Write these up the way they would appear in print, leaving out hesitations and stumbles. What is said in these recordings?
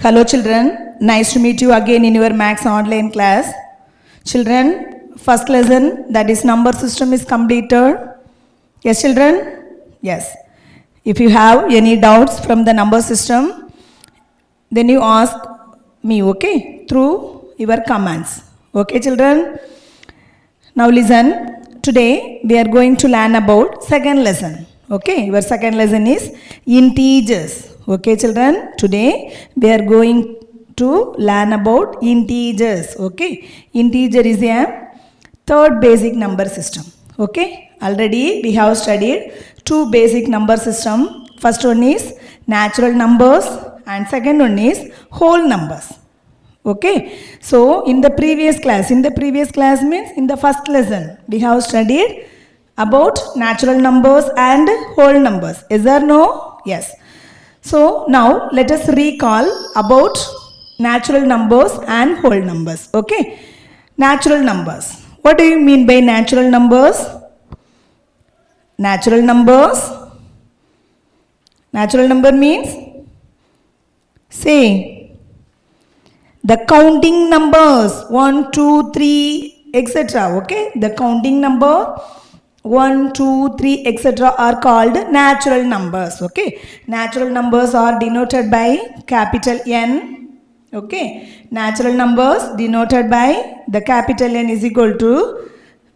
Hello children, nice to meet you again in your Max online class. Children, first lesson that is number system is completed. Yes children? Yes. If you have any doubts from the number system, then you ask me, okay, through your comments. Okay children? Now listen, today we are going to learn about second lesson. Okay, your second lesson is integers. Okay children, today we are going to learn about integers. Okay, integer is a third basic number system. Okay, already we have studied two basic number system. First one is natural numbers and second one is whole numbers. Okay, so in the previous class means in the first lesson we have studied about natural numbers and whole numbers. Is there no? Yes. So now let us recall about natural numbers and whole numbers. Okay, natural numbers. What do you mean by natural numbers? Natural numbers. Natural number means, say, the counting numbers 1, 2, 3, etc. Okay, the counting number 1, 2, 3, etc. are called natural numbers. Okay, natural numbers are denoted by capital N. Okay, natural numbers denoted by the capital N is equal to,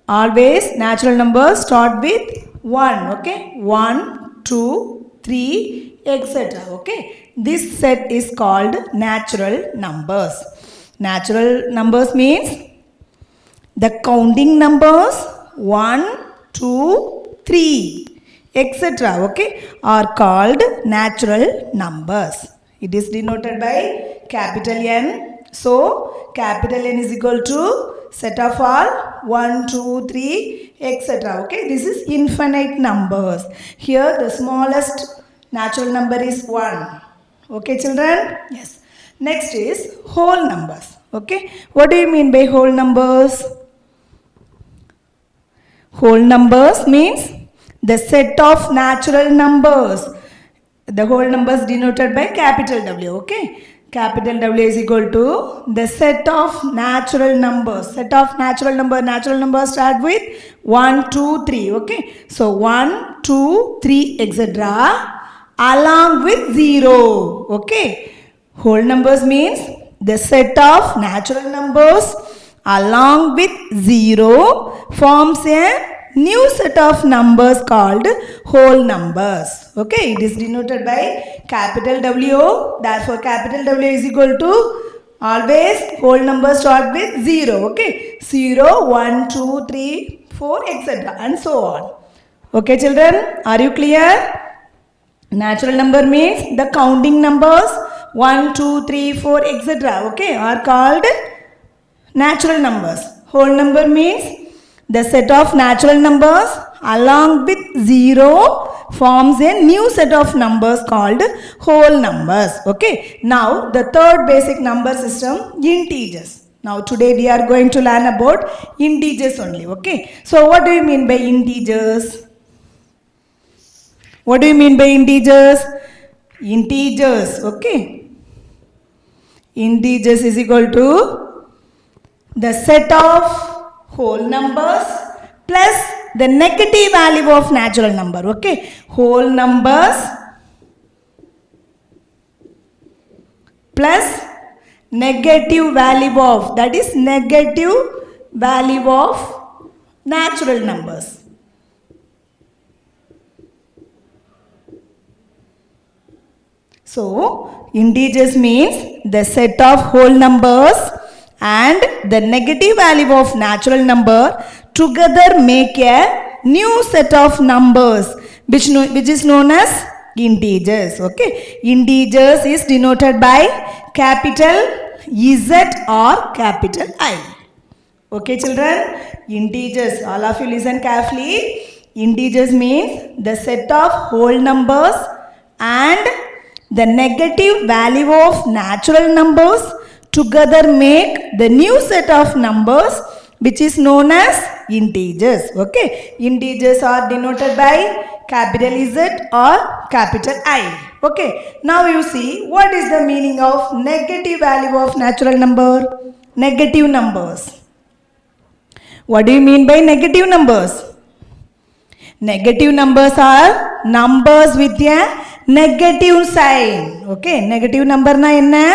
always natural numbers start with 1. Okay, 1, 2, 3, etc. Okay, this set is called natural numbers. Natural numbers means the counting numbers 1, 2, 3, etc. Okay, are called natural numbers. It is denoted by capital N. So, capital N is equal to set of all 1, 2, 3, etc. Okay, this is infinite numbers. Here the smallest natural number is 1. Okay, children? Yes. Next is whole numbers. Okay, what do you mean by whole numbers? Whole numbers means the set of natural numbers. The whole numbers denoted by capital W. Okay, capital W is equal to the set of natural numbers. Set of natural numbers start with 1, 2, 3. Okay, so 1, 2, 3, etc. along with 0. Okay, whole numbers means the set of natural numbers along with 0 forms a new set of numbers called whole numbers. Okay, it is denoted by capital W. Therefore, capital W is equal to, always whole numbers start with 0. Okay, 0, 1, 2, 3, 4, etc. and so on. Okay, children, are you clear? Natural number means the counting numbers 1, 2, 3, 4, etc. Okay, are called natural numbers. Whole number means the set of natural numbers along with 0 forms a new set of numbers called whole numbers. Okay, now the third basic number system, integers. Now today we are going to learn about integers only. Okay, so what do you mean by integers? What do you mean by integers? Integers, okay. Integers is equal to the set of whole numbers plus the negative value of natural number. Okay, whole numbers plus negative value of, that is negative value of natural numbers. So, integers means the set of whole numbers and the negative value of natural number together make a new set of numbers which is known as integers. Okay, integers is denoted by capital Z or capital I. Okay children, integers, all of you listen carefully. Integers means the set of whole numbers and the negative value of natural numbers together make the new set of numbers which is known as integers. Okay, integers are denoted by capital Z or capital I. Okay, now you see what is the meaning of negative value of natural number? Negative numbers. What do you mean by negative numbers? Negative numbers are numbers with a negative sign. Okay, negative number na enna?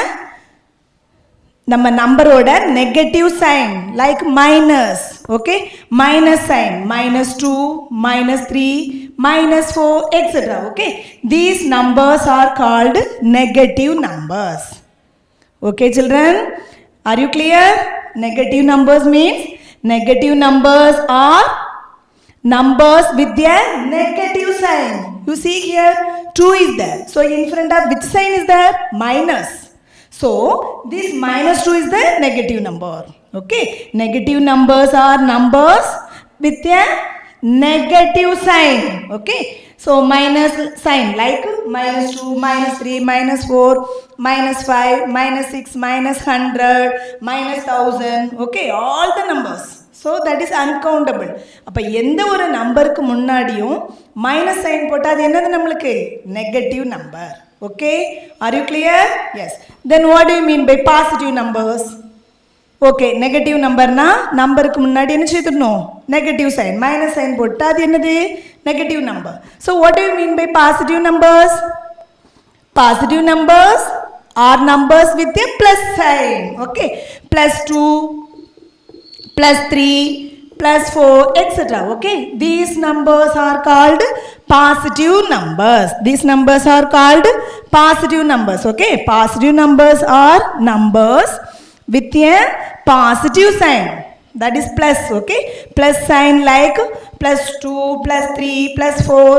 நம்ம நம்பரோட negative sign like minus. Okay, minus sign, -2, -3, -4, etc. Okay, these numbers are called negative numbers. Okay children, are you clear? Negative numbers means negative numbers are numbers with a negative sign. You see here 2 is there, so in front of which sign is there? Minus. So this -2 is the negative number. Okay, negative numbers are numbers with a negative sign. Okay, so minus sign like -2, -3, -4, -5, -6, -100, -1000. Okay, all the numbers. So that is uncountable. அப்போ எந்த ஒரு நம்பருக்கு முன்னாடியும் minus sign போட்டால் அது என்னது நம்மளுக்கு? Negative number. Okay, are you clear? Yes. Then what do you mean by positive numbers? Okay, negative numberனா நம்பருக்கு முன்னாடி என்ன செய்யணும்? நெகட்டிவ் சைன், மைனஸ் சைன் போட்டு அது என்னது? Negative number. So what do you mean by positive numbers? Positive numbers are numbers with a plus sign. Okay, +2, +3, +4, etc. Okay, these numbers are called positive numbers. These numbers are called positive numbers. Okay, positive numbers are numbers with a positive sign, that is plus. Okay, plus sign like +2, +3, +4,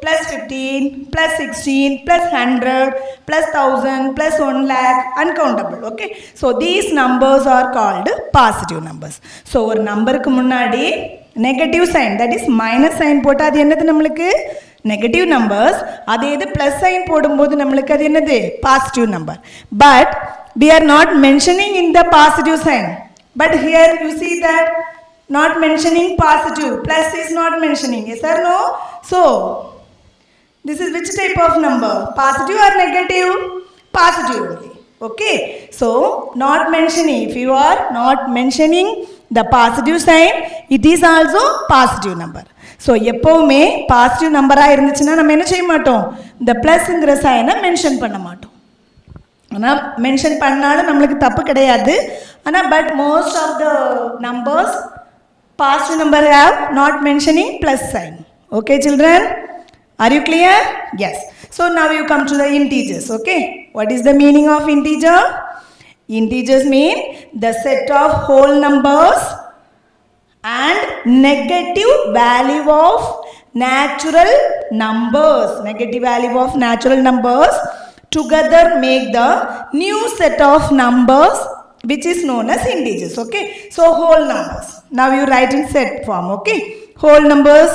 +15, +16, +100, +1000, +1 lakh, uncountable. Okay, so these numbers are called positive numbers. So ஒரு நம்பருக்கு முன்னாடி negative sign, that is minus sign போட்டால் அது என்னது நம்மளுக்கு? Negative numbers. அதே இது plus sign போடும்போது நம்மளுக்கு அது என்னது? Positive number. But we are not mentioning in the positive sign, but here you see that not mentioning positive, plus is not mentioning, yes or no? So this is which type of number? Positive or negative? Positive only. Okay, so not mentioning, if you are not mentioning the positive sign, it is also positive number. So எப்பவுமே positive நம்பராக இருந்துச்சுன்னா நம்ம என்ன செய்ய மாட்டோம்? இந்த ப்ளஸ்ங்கிற சைனை mention பண்ண மாட்டோம். ஆனால் மென்ஷன் பண்ணாலும் நம்மளுக்கு தப்பு கிடையாது. ஆனால் but most of the numbers positive number have not mentioning plus sign. Okay children, are you clear? Yes. So now you come to the integers. Okay, what is the meaning of integer? Integers mean the set of whole numbers and negative value of natural numbers. Negative value of natural numbers together make the new set of numbers which is known as integers. Okay, so whole numbers. Now you write in set form. Okay, whole numbers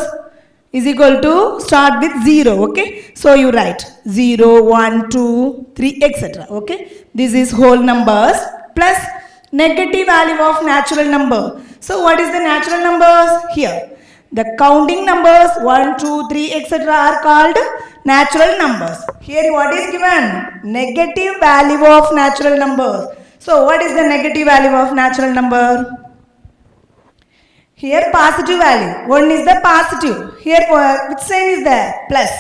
is equal to start with 0. Okay, so you write 0, 1, 2, 3, etc. Okay, this is whole numbers plus negative value of natural number. So what is the natural numbers? Here the counting numbers 1, 2, 3, etc. are called natural numbers. Here what is given? Negative value of natural numbers. So what is the negative value of natural number? Here positive value, one is the positive. Here which sign is there? Plus.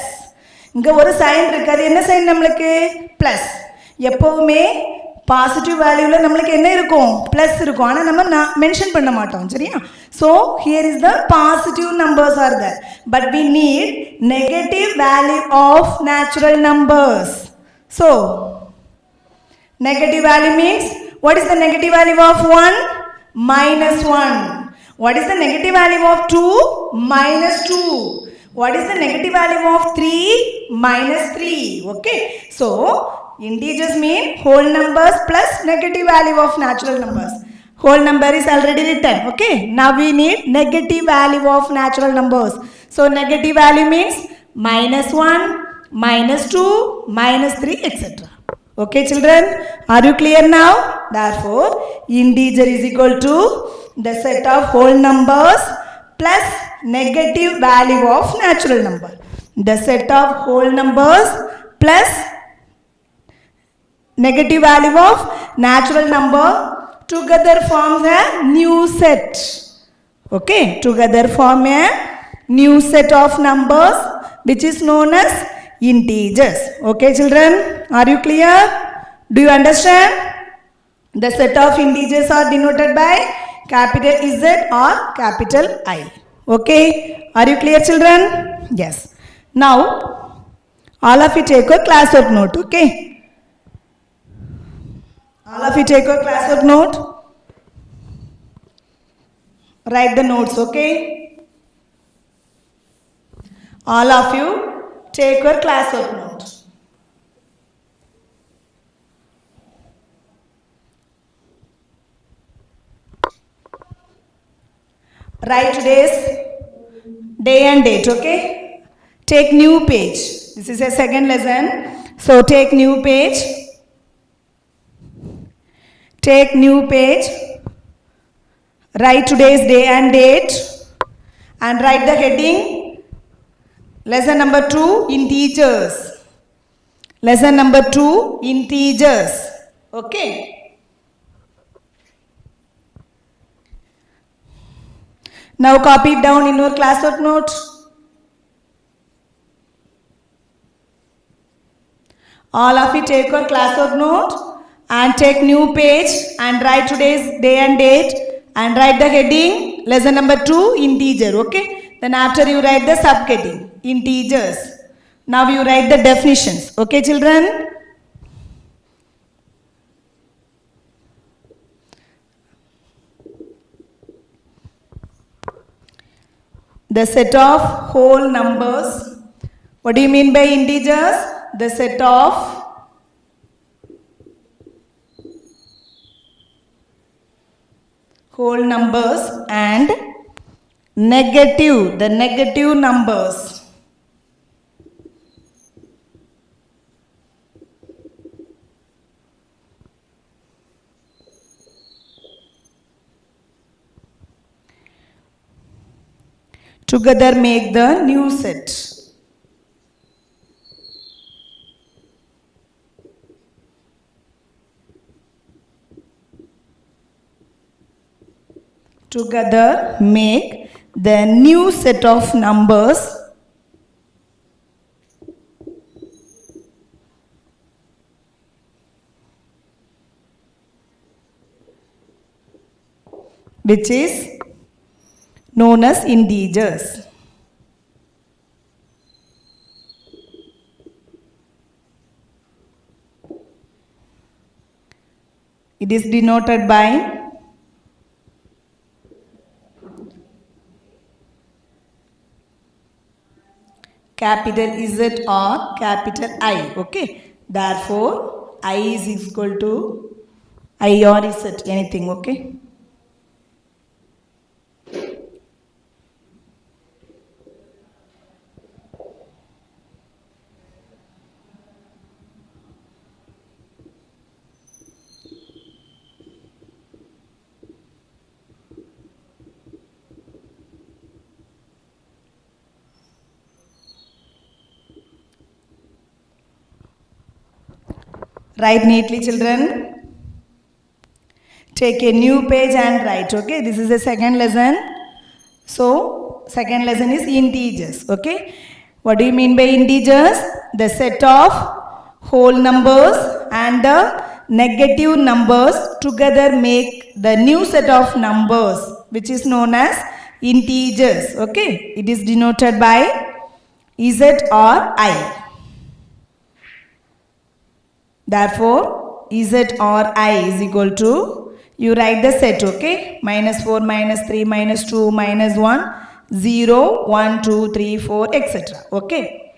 இங்கே ஒரு sign இருக்கு, அது என்ன sign நம்மளுக்கு? Plus. எப்போவுமே positive வேல்யூவில் நம்மளுக்கு என்ன இருக்கும்? ப்ளஸ் இருக்கும். ஆனால் நம்ம மென்ஷன் பண்ண மாட்டோம், சரியா? So here is the positive numbers are there, but we need negative value of natural numbers. So negative value means, what is the negative value of 1? -1. What is the negative value of 2? -2. What is the negative value of 3? -3. Okay, so integers mean whole numbers plus negative value of natural numbers. Whole number is already written. Okay, now we need negative value of natural numbers. So negative value means -1, -2, -3, etc. Okay children, are you clear now? Therefore, integer is equal to the set of whole numbers plus negative value of natural number. The set of whole numbers plus negative value of natural number together forms a new set. Okay, together form a new set of numbers which is known as integers. Okay, children, are you clear? Do you understand? The set of integers are denoted by capital Z or capital I. Okay, are you clear, children? Yes. Now, all of you take your classwork note. Okay. All of you take your classwork note. Write the notes. Okay. All of you take your classwork note. Write today's day and date, okay? Take new page. This is a second lesson. So take new page. Take new page. Write today's day and date. And write the heading. Lesson number 2, integers. Lesson number 2, integers. Okay? Now copy it down in your classwork note. All of you take your classwork note and take new page and write today's day and date and write the heading lesson number 2 integer. Okay. Then after you write the subheading integers. Now you write the definitions. Okay, children. The set of whole numbers. What do you mean by integers? The set of whole numbers and negative, the negative numbers. Together make the new set. Together make the new set of numbers which is known as integers. It is denoted by capital Z or capital I. Okay. Therefore, I is equal to I or Z, anything. Okay. Write neatly, children. Take a new page and write. Okay, this is the second lesson. So, second lesson is integers. Okay, what do you mean by integers? The set of whole numbers and the negative numbers together make the new set of numbers which is known as integers. Okay, it is denoted by Z or I. Therefore, Z or I is equal to, you write the set, okay? -4, -3, -2, -1, 0, 1, 2, 3, 4, etc. Okay?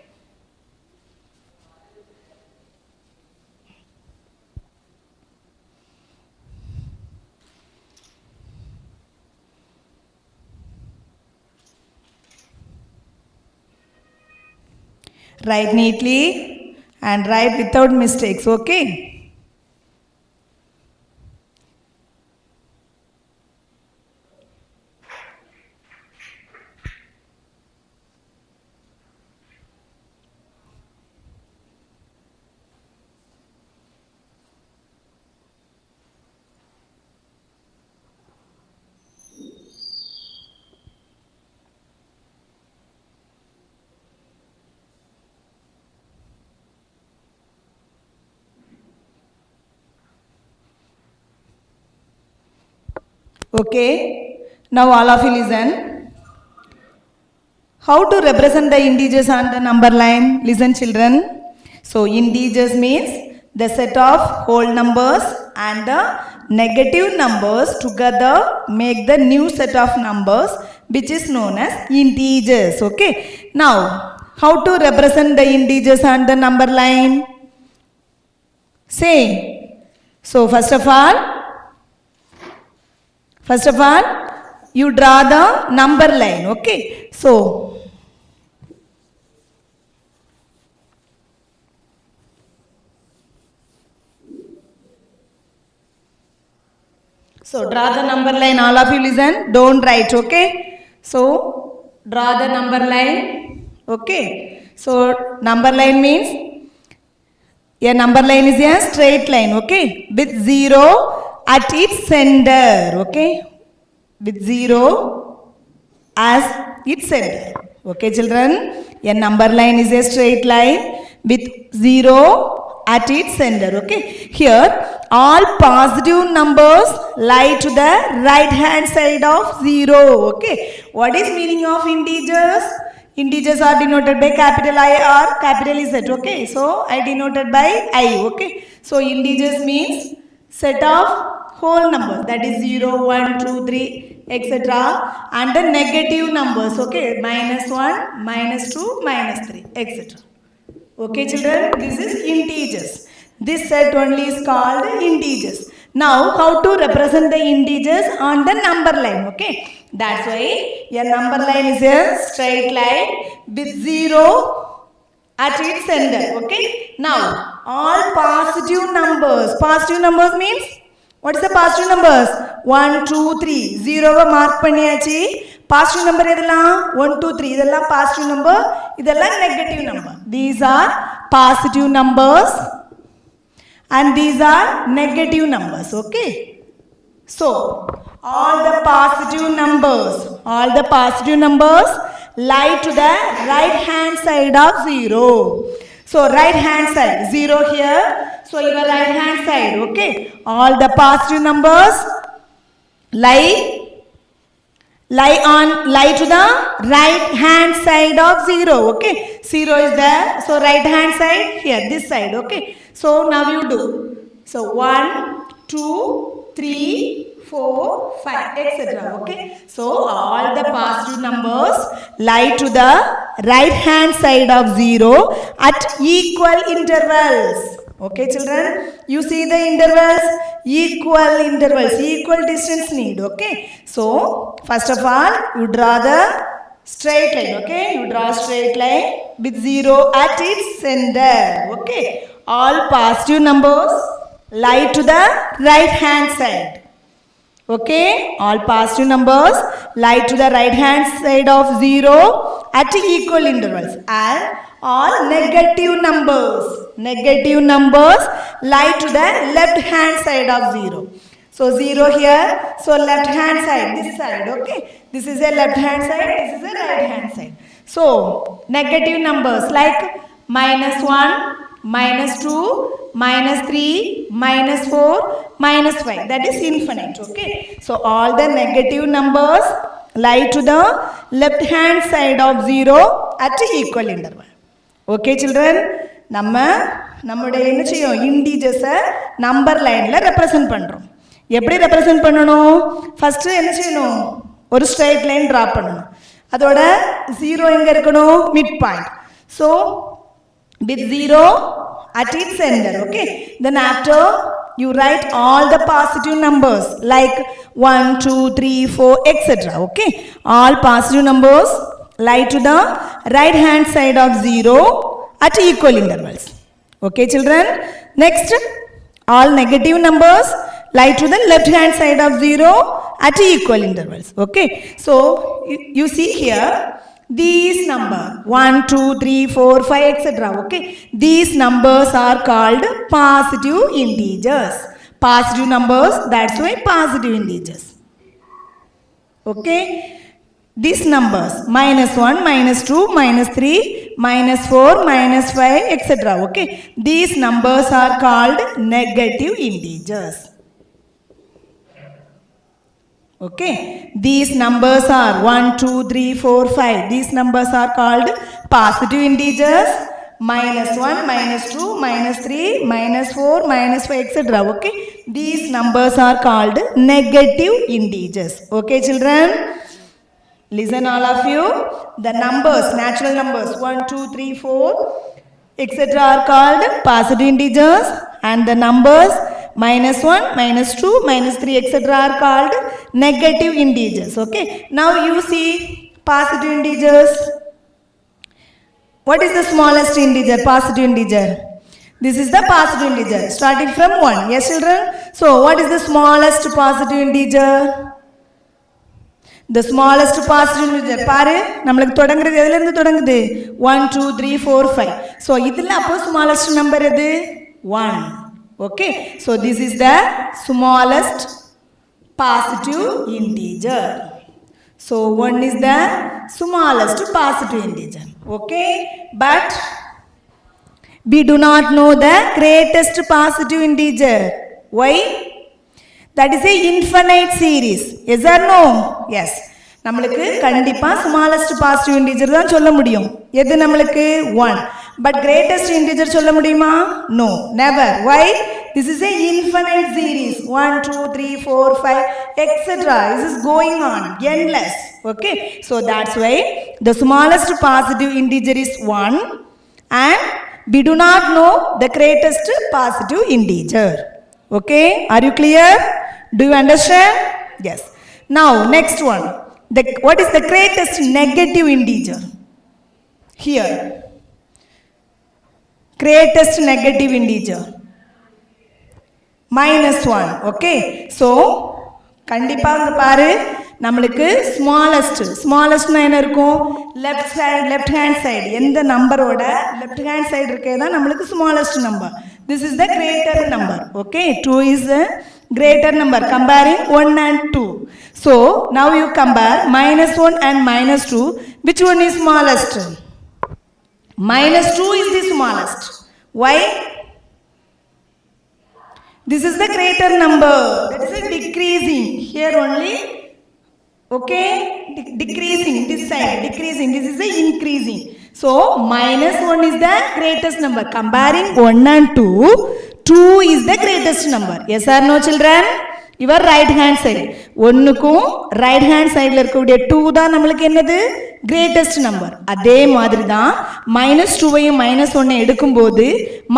Write neatly and write without mistakes, okay? Okay, now all of you listen. How to represent the integers on the number line? Listen children. So integers means the set of whole numbers and the negative numbers together make the new set of numbers which is known as integers. Okay. Now how to represent the integers on the number line? Say. So first of all, you draw the number line. Okay. So draw the number line. All of you listen. Don't write. Okay. So draw the number line. Okay. So number line means a number line is a straight line. Okay. With 0 at its center. Okay. With 0 as its center. Okay children. A number line is a straight line with 0 at its center. Okay. Here all positive numbers lie to the right hand side of 0. Okay. What is meaning of integers? Integers are denoted by capital I or capital Z. Okay. So I denoted by I. Okay. So integers means set of whole numbers, that is 0, 1, 2, 3, etc. and the negative numbers. Okay. -1, -2, -3, etc. Okay children, this is integers. This set only is called integers. Now how to represent the integers on the number line? Okay, that's why a number line is a straight line with 0 at its center. Okay, now all positive numbers means what is the positive numbers? 1, 2, 3. 0 mark பண்ணியாச்சு. Positive number எதெல்லாம் 1, 2, 3 இதெல்லாம் positive number, இதெல்லாம் negative number. These are positive numbers and these are negative numbers. Okay. So all the positive numbers lie to the right hand side of 0. So right hand side 0 here. So your right hand side. Okay. All the positive numbers lie to the right hand side of 0. Okay. 0 is there. So right hand side here, this side. Okay. So now you do. So 1, 2, 3, 4, 5, etc. Okay. So all the positive numbers lie to the right hand side of 0 at equal intervals. Okay children, you see the intervals, equal distance need. Okay. So first of all you draw the straight line. Okay, you draw straight line with 0 at its center. Okay, all positive numbers lie to the right hand side. Okay, all positive numbers lie to the right hand side of 0 at equal intervals, and all negative numbers lie to the left hand side of 0. So 0 here, so left hand side, this side. Okay, this is a left hand side, this is a right hand side. So negative numbers like -1, -2, -3, -4, -5, that is infinite. Okay, so all the negative numbers lie to the left hand side of 0 at equal interval. Okay children, நம்முடைய என்ன செய்யும், இன்டிஜர்ஸை number லைனில் represent பண்ணுறோம். எப்படி represent பண்ணணும்? First என்ன செய்யணும், ஒரு ஸ்ட்ரைட் லைன் ட்ரா பண்ணணும். அதோட 0 எங்கே இருக்கணும், mid point. So with 0 at its center. Okay, then after you write all the positive numbers like 1, 2, 3, 4, etc. Okay, all positive numbers lie to the right hand side of 0 at equal intervals. Okay children, next all negative numbers lie to the left hand side of 0 at equal intervals. Okay, so you see here these number 1, 2, 3, 4, 5, etc. Okay, these numbers are called positive integers. Positive numbers, that's why positive integers. Okay, these numbers -1, -2, -3, -4, -5, etc. Okay, these numbers are called negative integers. Okay, these numbers are 1, 2, 3, 4, 5. These numbers are called positive integers. Minus 1, minus 2, minus 3, minus 4, minus 5, etc. Okay, these numbers are called negative integers. Okay, children, listen all of you. The numbers, natural numbers 1, 2, 3, 4, etc. are called positive integers, and the numbers minus 1, minus 2, minus 3, etc. are called negative integers. Okay, now you see positive integers. What is the smallest integer? Positive integer. This is the positive integer starting from 1. Yes, children? So what is the smallest positive integer? The smallest positive integer. பாரு நம்மளுக்கு தொடங்குறது எதுல இருந்து தொடங்குது? 1, 2, 3, 4, 5. So இதுல அப்போ smallest number எது? 1. Okay, so this is the smallest positive integer. So 1 is the smallest positive integer. Okay, but we do not know the greatest positive integer. Why? That is a infinite series. Yes or no? Yes. நம்மளுக்கு கண்டிப்பா smallest positive integer தான் சொல்ல முடியும். எது நம்மளுக்கு 1. But greatest integer சொல்ல முடியுமா? No, never. Why? This is a infinite series. 1, 2, 3, 4, 5, etc. This is going on, endless. Okay, so that's why the smallest positive integer is 1, and we do not know the greatest positive integer. Okay, are you clear? Do you understand? Yes. Now next one. What is the greatest negative integer? Here, greatest negative integer minus 1. Okay, so கண்டிப்பா அங்க பாரு நம்மளுக்கு smallest என்ன இருக்கும்? left hand side. எந்த நம்பரோட left hand side இருக்கே தான் நம்மளுக்கு smallest number. This is the greater number. Okay, 2 is the greater number comparing 1 and 2. So now you compare minus 1 and minus 2. Which one is smallest? Minus 2 is the smallest. Why? This is the greater number. That is a decreasing. Here only. Okay, decreasing this side, decreasing. This is a increasing. So minus 1 is the greatest number. Comparing 1 and 2, 2 is the greatest number. Yes or no, children? Your right hand side. 1க்கும் right hand sideல இருக்கக்கூடிய 2 தான் நம்மளுக்கு என்னது? greatest number. அதே மாதிரி தான் minus 2வையும் minus 1 எடுக்கும்போது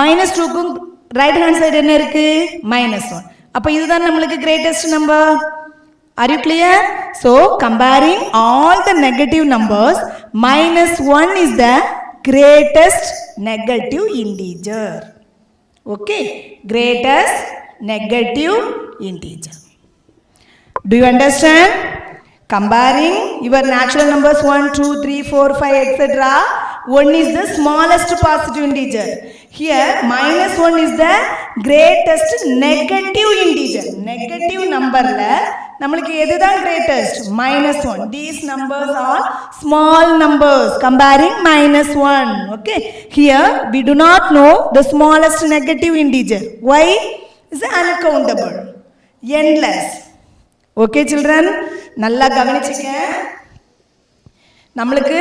minus 2க்கும் right hand side என்ன இருக்கு? minus 1. அப்ப இதுதான் நம்மளுக்கு greatest number. Are you clear? So comparing all the negative numbers, minus 1 is the greatest negative integer. Okay, greatest negative integer. Do you understand? Comparing your natural numbers 1, 2, 3, 4, 5, etc. 1 is the smallest positive integer. Here minus 1 is the greatest negative integer. Negative number la நம்மளுக்கு எதுதான் greatest? minus 1. These numbers are small numbers comparing minus 1. Okay, here we do not know the smallest negative integer. Why? It's uncountable, endless. Okay, children, நல்லா கவனிச்சுக்க. நம்மளுக்கு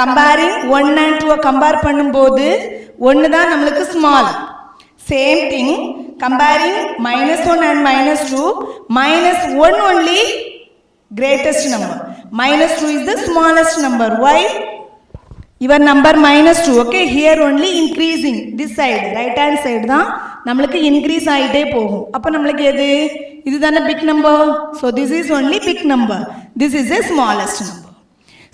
comparing 1 and 2 compare பண்ணும்போது 1 தான் நம்மளுக்கு small. Same thing, comparing minus 1 and minus 2, minus 1 only greatest number. Minus 2 is the smallest number. Why? Your number minus 2. Okay, here only increasing. This side, right hand side தான் நம்மளுக்கு increase ஆயிட்டே போகும். அப்ப நம்மளுக்கு எது? இதுதானே big number. So this is only big number. This is the smallest number.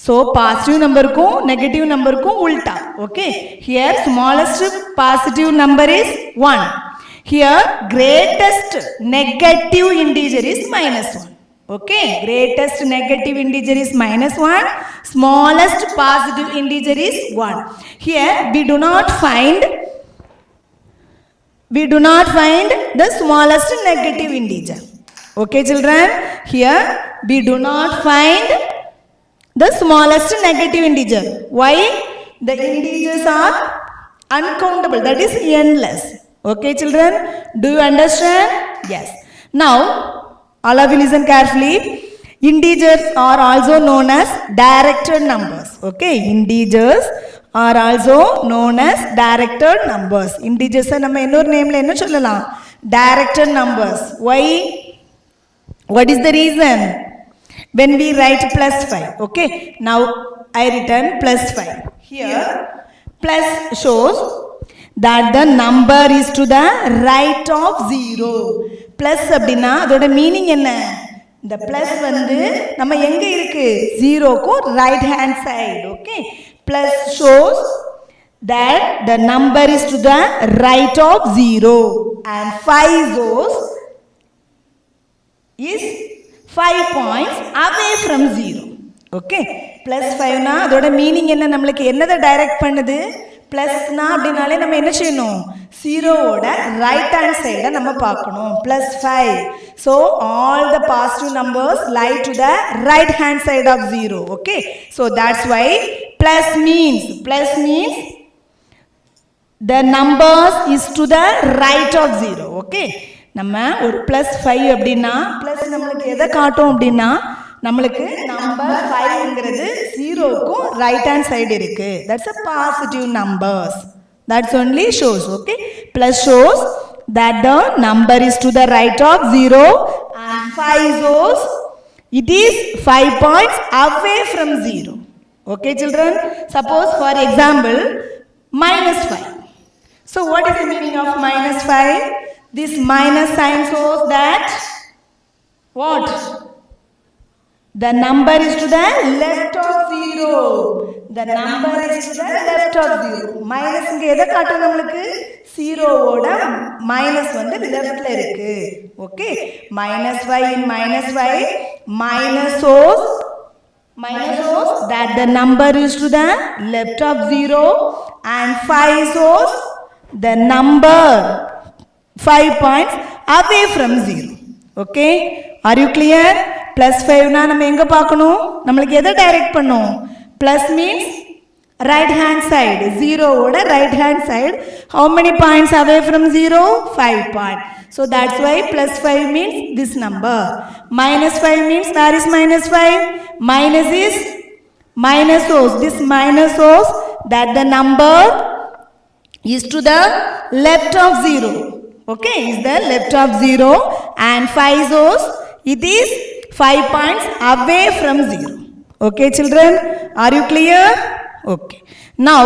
So positive number को negative number को उल्टा. Okay, here smallest positive number is 1. Here greatest negative integer is minus 1. Okay, greatest negative integer is minus 1. Smallest positive integer is 1. Here we do not find the smallest negative integer. Okay, children, here we do not find the smallest negative integer. Why? The integers are uncountable, that is endless. Okay, children, do you understand? Yes. Now all of you listen carefully. Integers are also known as directed numbers. Okay, integers are also known as directed numbers. Integers நம்ம இன்னொரு நேம்ல என்ன சொல்லலாம்? Directed numbers. Why? What is the reason? When we write plus 5. Okay, now I written plus 5. Here plus shows that the number is to the right of 0. Plus அப்படினா அதோட meaning என்ன? இந்த plus வந்து நம்ம எங்க இருக்கு? 0க்கு right hand side. Okay, plus shows that the number is to the right of 0 and 5 shows is 5 points away from 0. Okay, plus 5 னா அதோட மீனிங் என்ன? நமக்கு என்னதை டைரக்ட் பண்ணுது? பிளஸ்னா அப்படினாலே நம்ம என்ன செய்யணும்? 0வோட ரைட் ஹேண்ட் சைடை நம்ம பார்க்கணும். plus 5. So all the positive numbers lie to the right hand side of 0. Okay, so that's why plus means the numbers is to the right of 0. Okay, நம்ம ஒரு plus 5 அப்படின்னா plus நம்மளுக்கு எதை காட்டும் அப்படின்னா நம்மளுக்கு நம்பர் 5ங்கிறது 0க்கும் ரைட் ஹேண்ட் சைடு இருக்கு. That's a positive numbers. That's only shows. Okay, plus shows that the number is to the right of 0 and 5 shows it is 5 points away from 0. Okay children, suppose for example minus 5. So what is the meaning of minus 5? This minus sign shows that what? The number is to the left of 0. The number is to the left of 0. Minus இங்க எதை காட்டும்? நம்மளுக்கு 0வோட minus வந்து leftல இருக்கு. Okay, minus 5 in minus 5 minus shows that the number is to the left of 0 and 5 shows the number 5 points away from 0. Okay, are you clear? plus 5 னா நம்ம எங்க பார்க்கணும்? நமக்கு எதை டைரக்ட் பண்ணும்? plus means right hand side. 0வோட right hand side. How many points away from 0? 5 points. So that's why plus 5 means this number. Minus 5 means where is minus 5? Minus is minus shows. This minus shows that the number is to the left of 0. Okay, is the left of 0 and 5 shows it is 5 points away from 0. Okay children, are you clear? Okay, now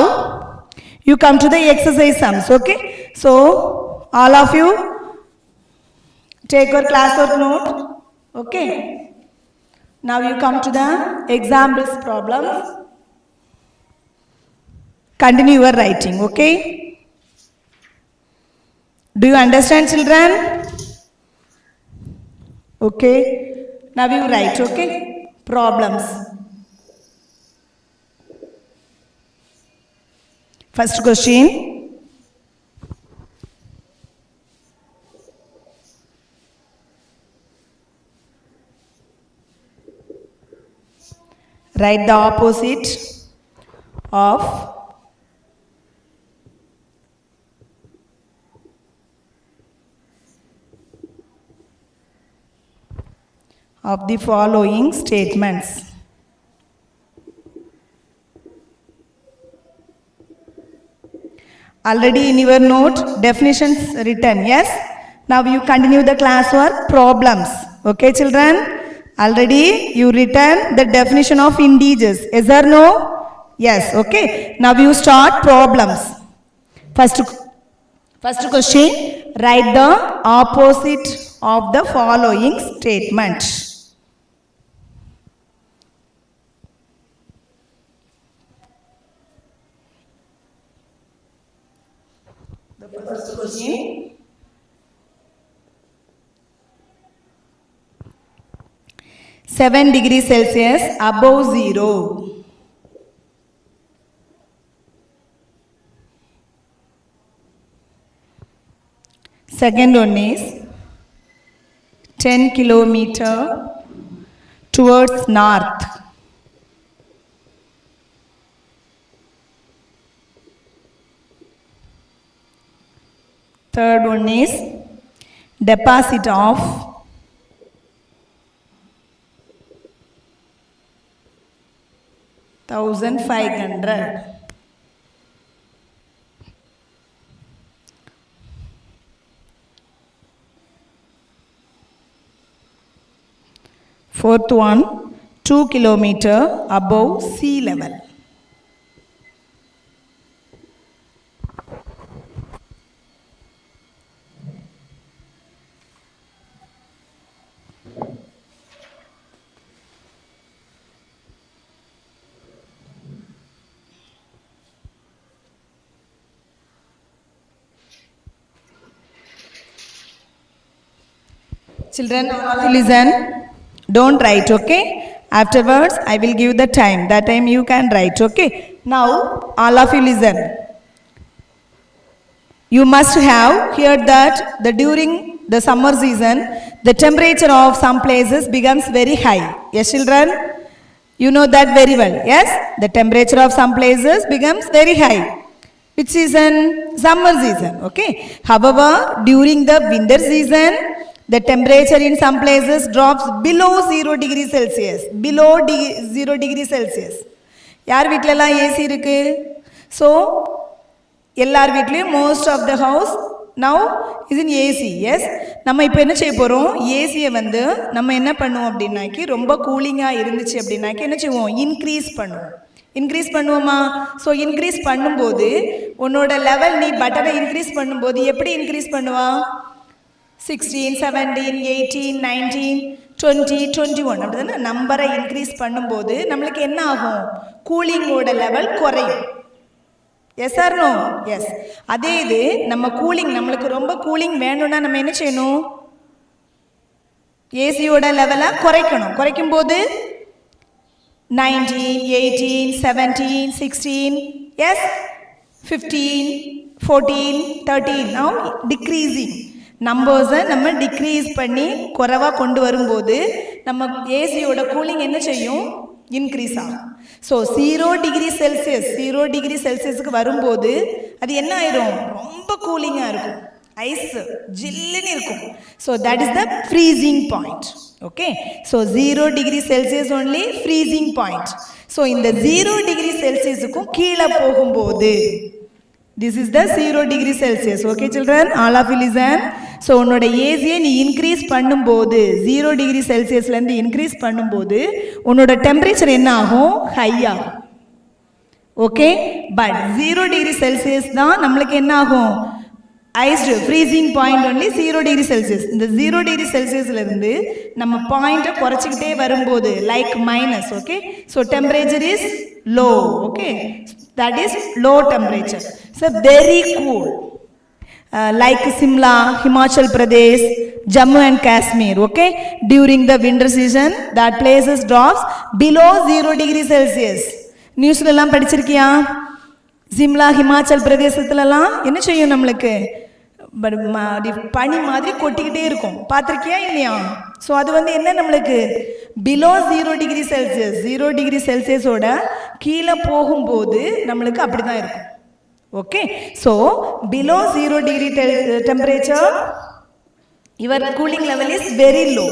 you come to the exercise sums. Okay, so all of you take your classwork note. Okay, now you come to the examples problems. Continue your writing. Okay, do you understand children? Okay, now you write. Okay, problems. First question. Write the opposite of the following statements. Already in your note definitions written. Yes, now you continue the classwork. Problems. Okay children, already you written the definition of integers. Yes or no? Yes. Okay, now you start problems. First question, write the opposite of the following statement. The first question, 7 degrees Celsius above 0. Second one is 10 kilometer towards north. Third one is deposit of 1500. Fourth one, 2 kilometers above sea level. Children, listen. Don't write, okay? Afterwards, I will give the time. That time you can write, okay? Now, all of you listen. You must have heard that during the summer season, the temperature of some places becomes very high. Yes, children? You know that very well. Yes? The temperature of some places becomes very high. Which season? Summer season, okay? However, during the winter season, the temperature in some places drops below 0 degrees Celsius. Below 0 degrees Celsius. Yaar veetla AC irukku? So, ellar veetlayum most of the house now is in AC. Yes? நம்ம இப்போ என்ன செய்ய போறோம்? ஏசியை வந்து நம்ம என்ன பண்ணுவோம் அப்படின்னாக்கி ரொம்ப கூலிங்கா இருந்துச்சு அப்படின்னாக்கி என்ன செய்வோம்? இன்க்ரீஸ் பண்ணுவோம். இன்க்ரீஸ் பண்ணுவோமா? ஸோ இன்க்ரீஸ் பண்ணும்போது உன்னோட லெவல் நீ பட்டனை இன்க்ரீஸ் பண்ணும்போது எப்படி இன்க்ரீஸ் பண்ணுவா? 16, 17, 18, 19, 20, 21 அப்படிதானே நம்பரை இன்க்ரீஸ் பண்ணும்போது நம்மளுக்கு என்ன ஆகும்? கூலிங்கோட லெவல் குறையும். Yes or no? எஸ். அதே இது நம்ம கூலிங் நம்மளுக்கு ரொம்ப கூலிங் வேணும்னா நம்ம என்ன செய்யணும்? ஏசியோட லெவலை குறைக்கணும். குறைக்கும் போது 19, 18, 17, 16, yes, 15, 14, 13, now decreasing. நம்பர்ஸை நம்ம டிக்ரீஸ் பண்ணி குறைவாக கொண்டு வரும்போது நம்ம ஏசியோட கூலிங் என்ன செய்யும்? இன்க்ரீஸ் ஆகும். ஸோ 0 டிகிரி செல்சியஸுக்கு வரும்போது அது என்ன ஆயிரும்? ரொம்ப கூலிங்காக இருக்கும். ஐஸ் ஜில்லுன்னு இருக்கும். So that is the freezing point. Okay, so 0 degree Celsius only freezing point. So இந்த 0 டிகிரி செல்சியஸுக்கும் கீழே போகும்போது this is the 0 degree Celsius. Okay children, all of you listen. So உன்னோட ஏசியை நீ இன்க்ரீஸ் பண்ணும்போது 0 டிகிரி செல்சியஸ்லேருந்து இன்க்ரீஸ் பண்ணும்போது உன்னோட டெம்பரேச்சர் என்ன ஆகும்? ஹை ஆகும். ஓகே, பட் 0 டிகிரி செல்சியஸ் தான் நம்மளுக்கு என்ன ஆகும்? Iced freezing point only 0 degree Celsius. இந்த 0 டிகிரி செல்சியஸ்லேருந்து நம்ம பாயிண்ட்டை குறைச்சிக்கிட்டே வரும்போது like minus. Okay, so temperature is low. Okay, that is low temperature. So very cool. Like Simla, Himachal Pradesh, Jammu and Kashmir. Okay, during the winter season, that places drops below 0 degree Celsius. நியூஸ்ல எல்லாம் படிச்சிருக்கியா? சிம்லா ஹிமாச்சல் பிரதேசத்துலலாம் என்ன செய்யும்? நம்மளுக்கு பனி மாதிரி கொட்டிக்கிட்டே இருக்கும். பார்த்துருக்கியா இல்லையா? So அது வந்து என்ன நம்மளுக்கு? Below 0 degree Celsius. 0 டிகிரி செல்சியஸோட கீழே போகும்போது நம்மளுக்கு அப்படி தான் இருக்கும். Okay, so below 0 degree temperature your cooling level is very low.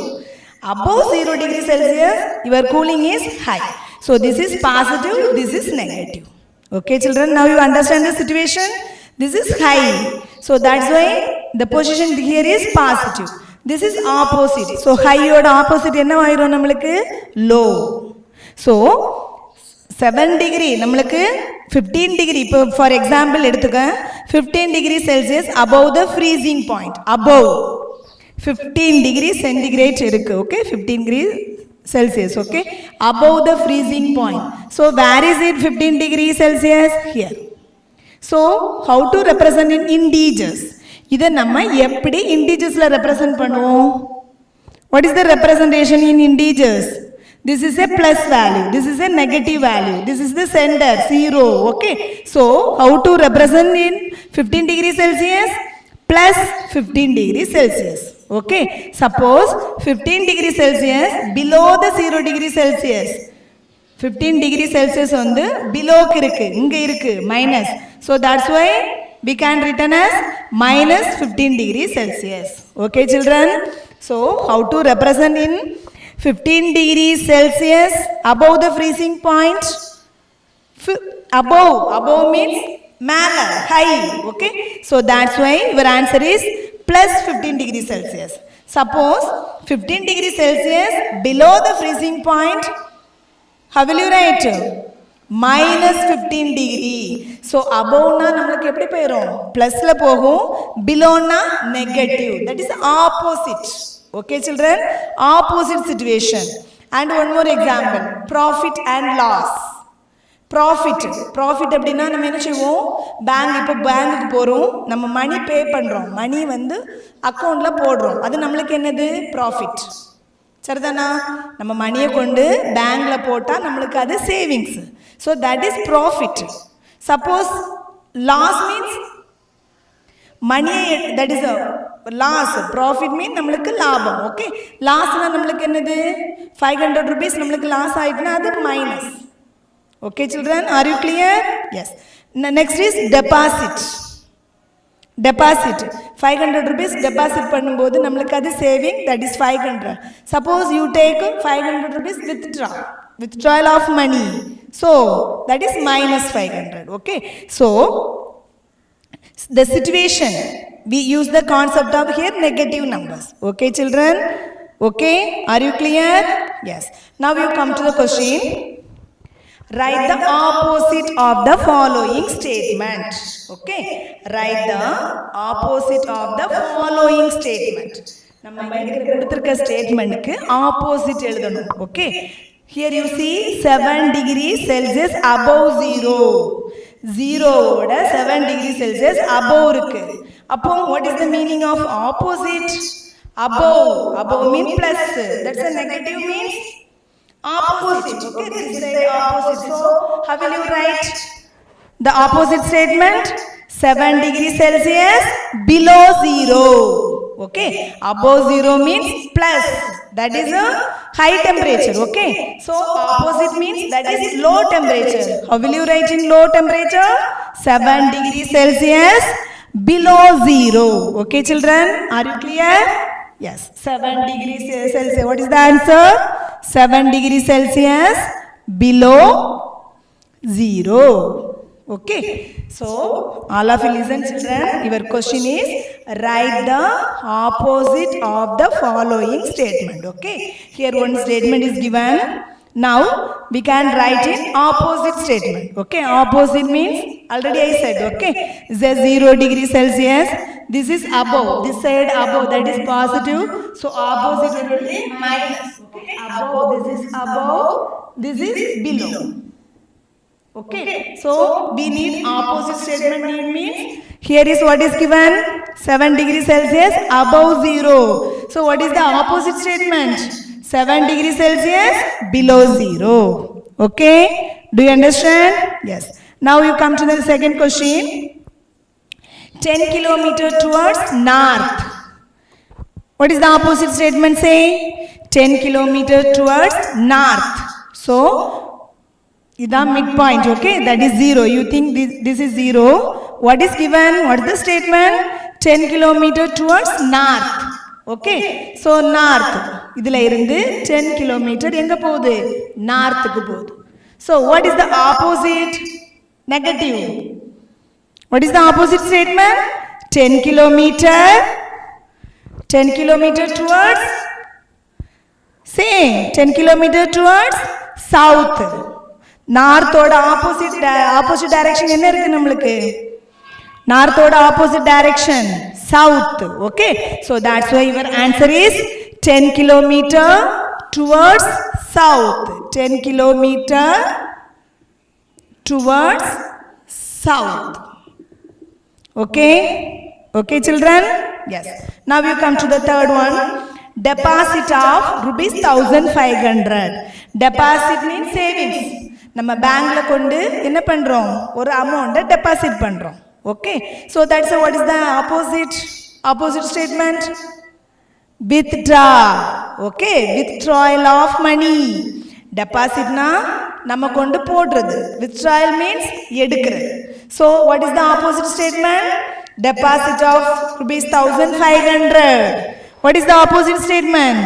above 0 degree Celsius your cooling is high. So this is positive, this is negative. Okay children, now you understand the situation. This is high, so that's why the position here is positive. This is opposite. So high oda opposite enna vayirum namalukku? Low. So 7 degree namalukku 15 degree. For example eduthuka 15 degree Celsius above the freezing point. Above 15 degree centigrade irukku. Okay, 15 degree Celsius. Okay, above the freezing point. So where is it? 15 degree Celsius here. So how to represent in integers? இதை நம்ம எப்படி இன்டீஜர்ஸ்ல represent பண்ணுவோம்? What is the representation in integers? This is a plus value, this is a negative value, this is the center 0. Okay, so how to represent in 15 degree Celsius? Plus 15 degree Celsius. Okay, suppose 15 degree Celsius below the 0 degree Celsius. 15 degree Celsius வந்து below இருக்கு, இங்க இருக்கு minus. So that's why we can written as minus 15 degree Celsius. Okay children, so how to represent in 15 degree Celsius above the freezing point? Above means mala, high. Okay, so that's why your answer is plus 15 degrees Celsius. Suppose 15 degrees Celsius below the freezing point, how will you write? Minus 15 degree. So above na namalukku eppadi poirum? Plus la pogum, below na negative. That is opposite. Okay children, opposite situation. And one more example, profit and loss. Profit அப்படின்னா நம்ம என்ன செய்வோம், பேங்குக்கு போகிறோம், நம்ம மணி பே பண்ணுறோம், மணி வந்து அக்கௌண்ட்டில் போடுறோம், அது நம்மளுக்கு என்னது ப்ராஃபிட். சரிதானா? நம்ம மணியை கொண்டு பேங்கில் போட்டால் நம்மளுக்கு அது savings. So that is profit. Suppose loss means மணியை, that is loss. Profit mean நம்மளுக்கு லாபம். ஓகே, லாஸ்னா நம்மளுக்கு என்னது 500 rupees நம்மளுக்கு லாஸ் ஆகிட்டுனா அது minus. Okay children, are you clear? Yes. Next is deposit. 500 rupees deposit பண்ணும்போது நம்மளுக்கு அது saving, that is 500. Suppose you take 500 rupees withdrawal of money, so that is minus 500. Okay, so the situation we use the concept of here negative numbers. Okay children, okay, are you clear? Yes. Now you come to the question. Write the opposite of the following statement. Okay, write the opposite of the following statement. நம்ம இங்க கொடுத்திருக்க ஸ்டேட்மென்ட்க்கு opposite எழுதணும். Okay, here you see 7 degrees Celsius above 0. 0 ஓட 7 degrees Celsius above இருக்கு. அப்போ what is the meaning of opposite? Above mean plus, that's a negative means opposite. Okay, this side opposite. So how will you write the opposite statement? 7 degrees Celsius below 0. Okay, above 0 means plus, that is a high temperature. Okay, so opposite means that is low temperature. How will you write in low temperature? 7 degrees Celsius below 0. Okay children, are you clear? Yes, 7 degrees Celsius. What is the answer? 7 degrees Celsius below 0. Okay, so all of you listen children. Your question is write the opposite of the following statement. Okay, here one statement is given. Now we can write in opposite statement. Okay, opposite means already I said. Okay, is a 0 degrees Celsius. This is above, this side above, that is positive. So opposite will be minus. Okay, above, this is above, this is below. Okay, so we need opposite statement. Means here is what is given, 7 degrees Celsius above 0. So what is the opposite statement? 7 degrees Celsius below 0. Okay, do you understand? Yes. Now you come to the second question. 10 kilometers towards north. What is the opposite statement say? 10 kilometers towards north. So, this is midpoint. Okay, that is 0. You think this is 0. What is given? What is the statement? 10 kilometers towards north. Okay, so north. Idhula irundhu 10 kilometers enga pogudu? North ku pogudu. So, what is the opposite? Negative. What is the opposite statement? 10 kilometer towards, same, 10 kilometer towards south. North oda opposite direction enna irukku namalukku? North oda opposite direction south. Okay, so that's why your answer is 10 kilometer towards south. 10 kilometer towards south. Okay, okay children. Yes. Now you come to the third one. Deposit of rupees 1500. Deposit means savings. நம்ம பேங்க்ல கொண்டு என்ன பண்றோம்? ஒரு அமௌண்ட deposit பண்றோம். Okay, so that's what is the opposite statement? Withdraw. Okay, withdrawal of money. Deposit na நம்ம கொண்டு போடுறது. Withdrawal means எடுக்கிறது. So what is the opposite statement? Deposit of rupees 1500. What is the opposite statement?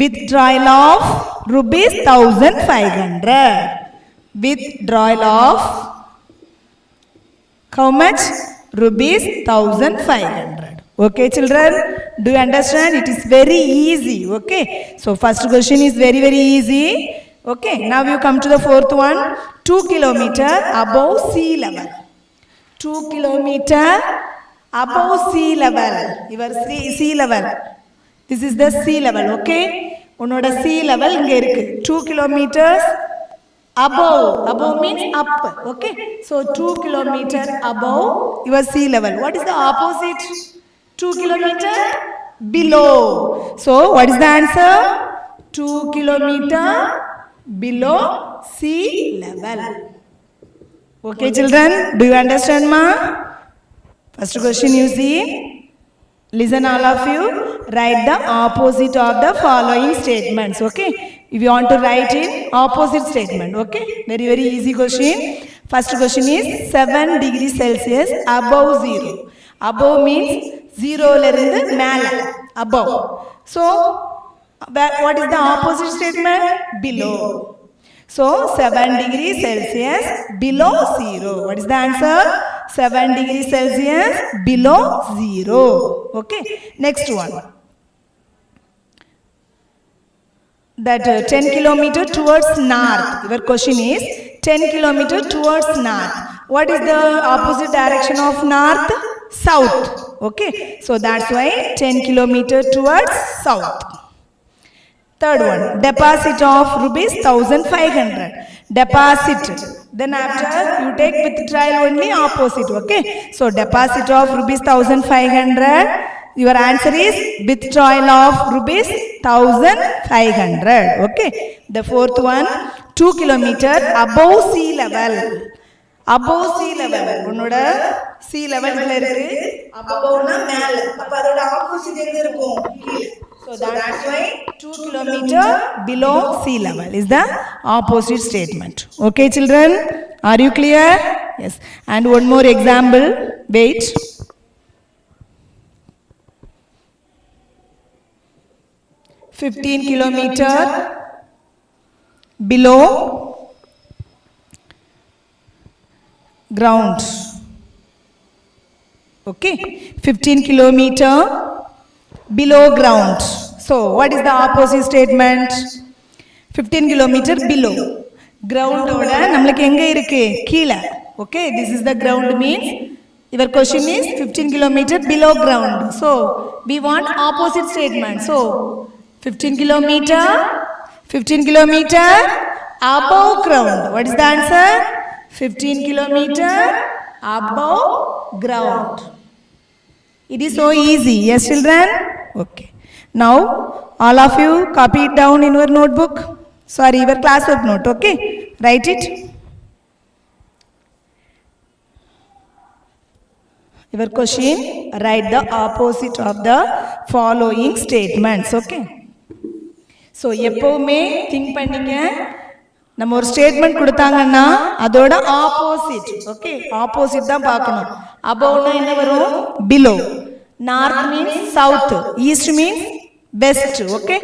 Withdrawal of rupees 1500. withdrawal of how much? Rupees 1500. Okay, children, do you understand? It is very easy. Okay, so first question is very easy. Okay, now you come to the fourth one. 2 kilometer above sea level. 2 kilometer above sea level. Your sea level. This is the sea level. Okay, unoda sea level inga irukku. 2 kilometers above means up. Okay, so 2 kilometer above your sea level. What is the opposite? 2 kilometer below. So what is the answer? 2 kilometer below sea level. Okay, children, do you understand, ma? First question you see. Listen, all of you. Write the opposite of the following statements. Okay, if you want to write in opposite statement. Okay, very easy question. First question is 7 degrees Celsius above 0. Above means 0 lerundu mela, above. So what is the opposite statement? Below. So 7 degrees Celsius below 0. What is the answer? 7 degrees Celsius below 0. Okay, next one. That 10 kilometer towards north. Your question is 10 kilometer towards north. What is the opposite direction of north? South. Okay, so that's why 10 kilometer towards south. Third one, deposit of rupees 1500. Deposit. Then after you take with trial only opposite. Okay, so deposit of rupees 1500. Your answer is withdrawal of rupees 1500. Okay, the fourth one, 2 kilometer above sea level. Above sea level. உன்னோட sea level இதுல இருக்கு. Aboveனா மேல. அப்ப அதோட opposite எங்க இருக்கும்? So that's why 2 kilometer below sea level is the opposite statement. Okay, children, are you clear? Yes. And one more example. Wait. (15 km) below ground. Okay, 15 km below ground. So what is the opposite statement? 15 km below ground oda namakku enga irukku keela. Okay, this is the ground means your question is 15 km below ground. So we want opposite statement. So 15 km above ground. What is the answer? 15 km above ground. It is so easy. Yes, children? Okay. Now, all of you copy it down in your notebook. Sorry, your classwork note. Okay? Write it. Your question, write the opposite of the following statements. Okay? So, எப்பவுமே think பண்ணிக்க, நம்ம ஒரு statement கொடுத்தாங்கன்னா அதோட opposite. Okay, opposite தான் பார்க்கணும். அபவ்னா என்ன வரும்? Below. North means south, east means west. Okay,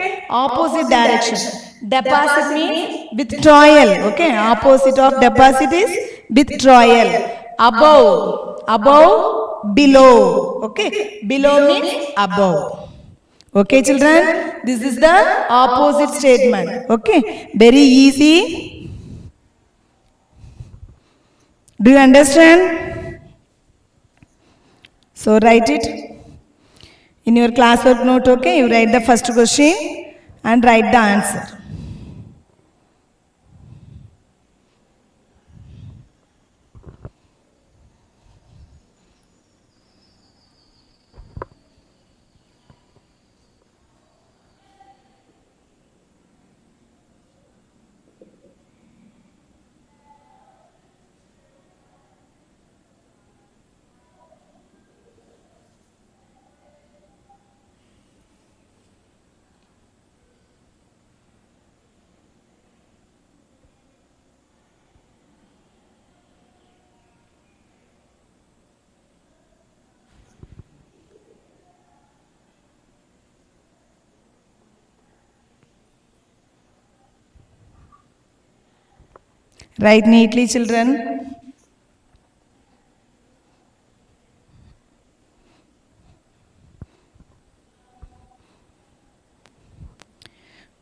opposite direction. Deposit means withdrawal. Okay, opposite of deposit is withdrawal. Above, above, below. Okay, below means above. Okay, children, this is the opposite statement. Okay, very easy. Do you understand? So write it in your classwork note. Okay, you write the first question and write the answer. Write neatly, children.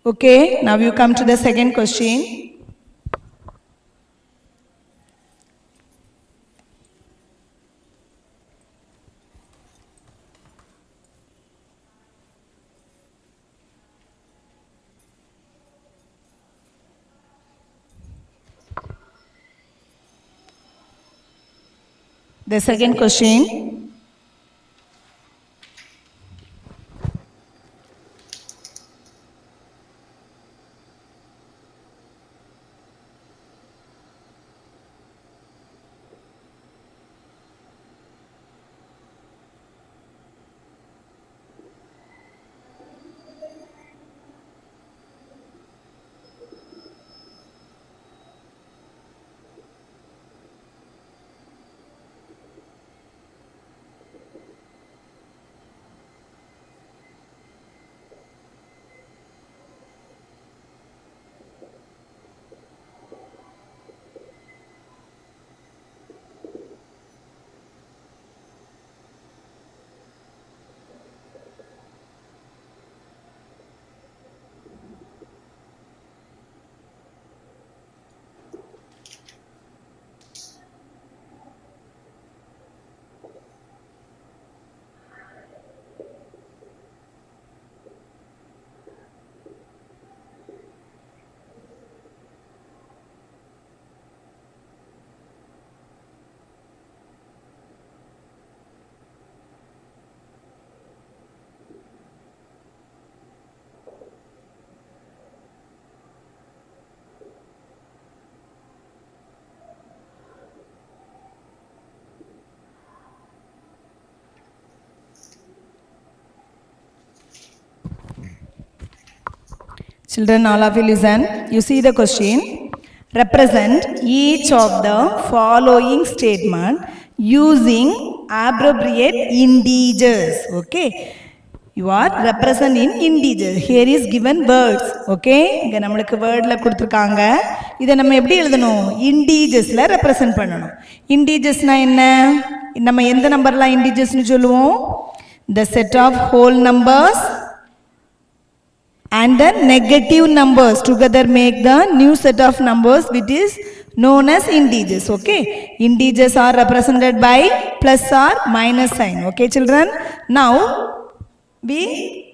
Okay, now you come to the second question. The second question. Children, all of you listen. You see the question. Represent each of the following statement using appropriate integers. Okay. You are represent in integers. Here is given words. Okay. இங்க நம்மளுக்கு வேர்ட்ல கொடுத்திருக்காங்க. இதை நம்ம எப்படி எழுதணும்? இன்டிஜர்ஸ்ல represent பண்ணணும். இன்டிஜர்ஸ்னா என்ன? நம்ம எந்த நம்பர்லாம் இன்டிஜர்ஸ்னு சொல்லுவோம்? The set of whole numbers and the negative numbers together make the new set of numbers which is known as integers. Okay, integers are represented by plus or minus sign. Okay, children, now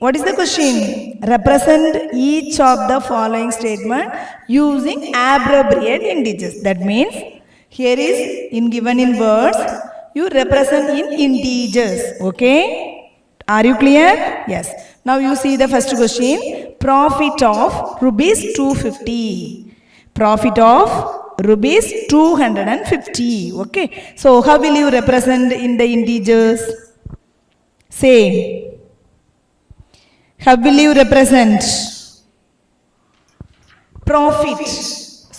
what is the question? Represent each of the following statement using appropriate integers. That means here is given in words, you represent in integers. Okay, are you clear? Yes. Now you see the first question. Profit of rupees 250. Profit of rupees 250. Okay. So how will you represent in the integers? Say. How will you represent? Profit.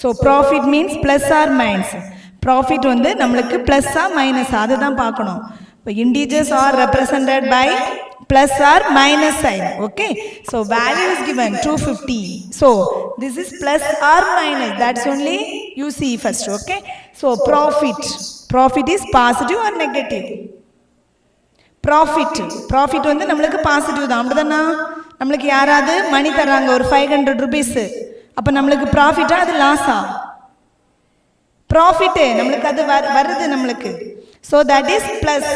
So profit means plus or minus. Profit வந்து நம்மளுக்கு plus or minus அதுதான் பார்க்கணும். Integers are represented by plus or minus sign. Okay, so value is given 250. So this is plus or minus. That's only you see first. Okay, so profit is positive or negative? Profit வந்து நம்மளுக்கு positive தான். அப்படிதானா? நம்மளுக்கு யாராவது மணி தராங்க ஒரு 500 rupees, அப்ப நம்மளுக்கு ப்ராஃபிட்டா அது லாஸா? ப்ராஃபிட் நம்மளுக்கு அது வருது நம்மளுக்கு. So that is plus.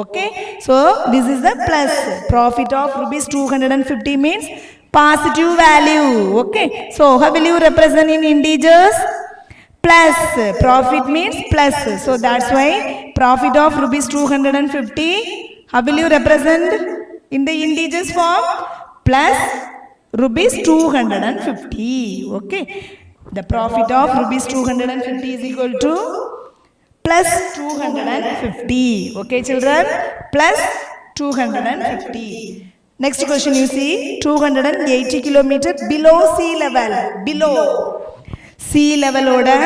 Okay, so this is the plus. Profit of rupees 250 means positive value. Okay, so how will you represent in integers? Plus. Profit means plus. So that's why profit of rupees 250, how will you represent in the integers form? Plus rupees 250. Okay, the profit of rupees 250 is equal to plus 250. Okay, children, plus 250. Next question you see, 280 kilometer below sea level. Below sea level oda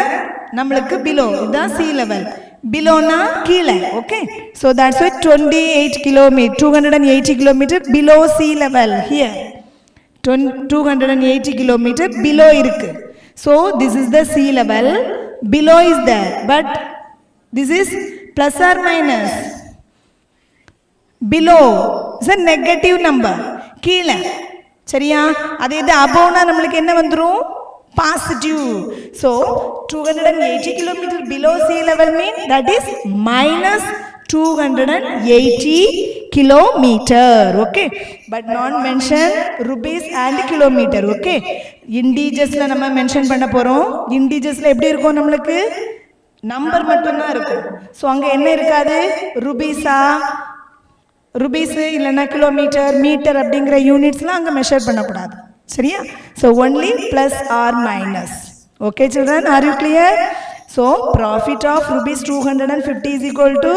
நம்மளுக்கு below இதான் sea level. Below na கீழே. Okay, so that's why 280 kilometer below sea level. Here 280 kilometer below இருக்கு. So this is the sea level, below is there, but this is plus or minus, below is a negative number, கீழே சரியா. அதே இது above-னா நம்மளுக்கு என்ன வந்துரும், positive. So 280 kilometer below sea level mean that is minus 280 kilometer, okay, but not mention rupees and kilometer, okay. Integers-ல நம்ம mention பண்ண போறோம். Integers-ல எப்படி இருக்கும், நம்மளுக்கு நம்பர் மட்டும் தான் இருக்கும். சோ அங்க என்ன இருக்காது, ருபீஸா, ருபீஸ் இல்லைன்னா கிலோமீட்டர், மீட்டர் அப்படிங்கிற யூனிட்ஸ்லாம் அங்கே மெஷர் பண்ணக்கூடாது சரியா. So only plus or minus. Okay children, are you clear? So profit of rupees 250 is equal to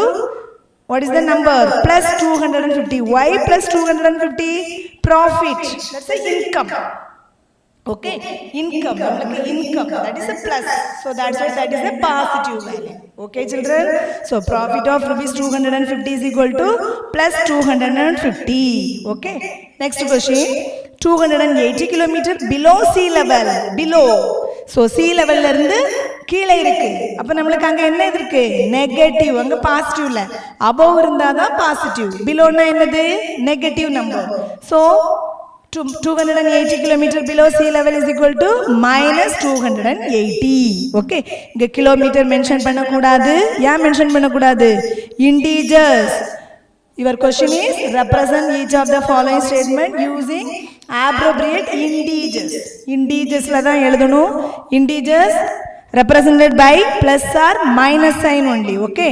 what is the number, plus 250. Why plus 250? Profit, that's the income. Okay, income, income, that is a plus, so that's why that is a positive value. Okay children, so profit of rupees 250 is equal to plus 250. Okay, next question, 280 kilometer below sea level, below, so sea level la irundhu கீழே இருக்கு, அப்ப நமக்கு அங்க என்ன இருக்கு, negative, அங்க positive இல்ல, above இருந்தா தான் பாசிட்டிவ், below-னா என்னது, negative number. so 280 kilometer below sea level is equal to minus 280. okay, இங்க கிலோமீட்டர் மென்ஷன் பண்ண கூடாது. ஏன் மென்ஷன் பண்ண கூடாது, integers. Your question is represent each of the following statement using appropriate integers. Integers la dhaan eludhanum. Integers represented by plus or minus sign only. Okay,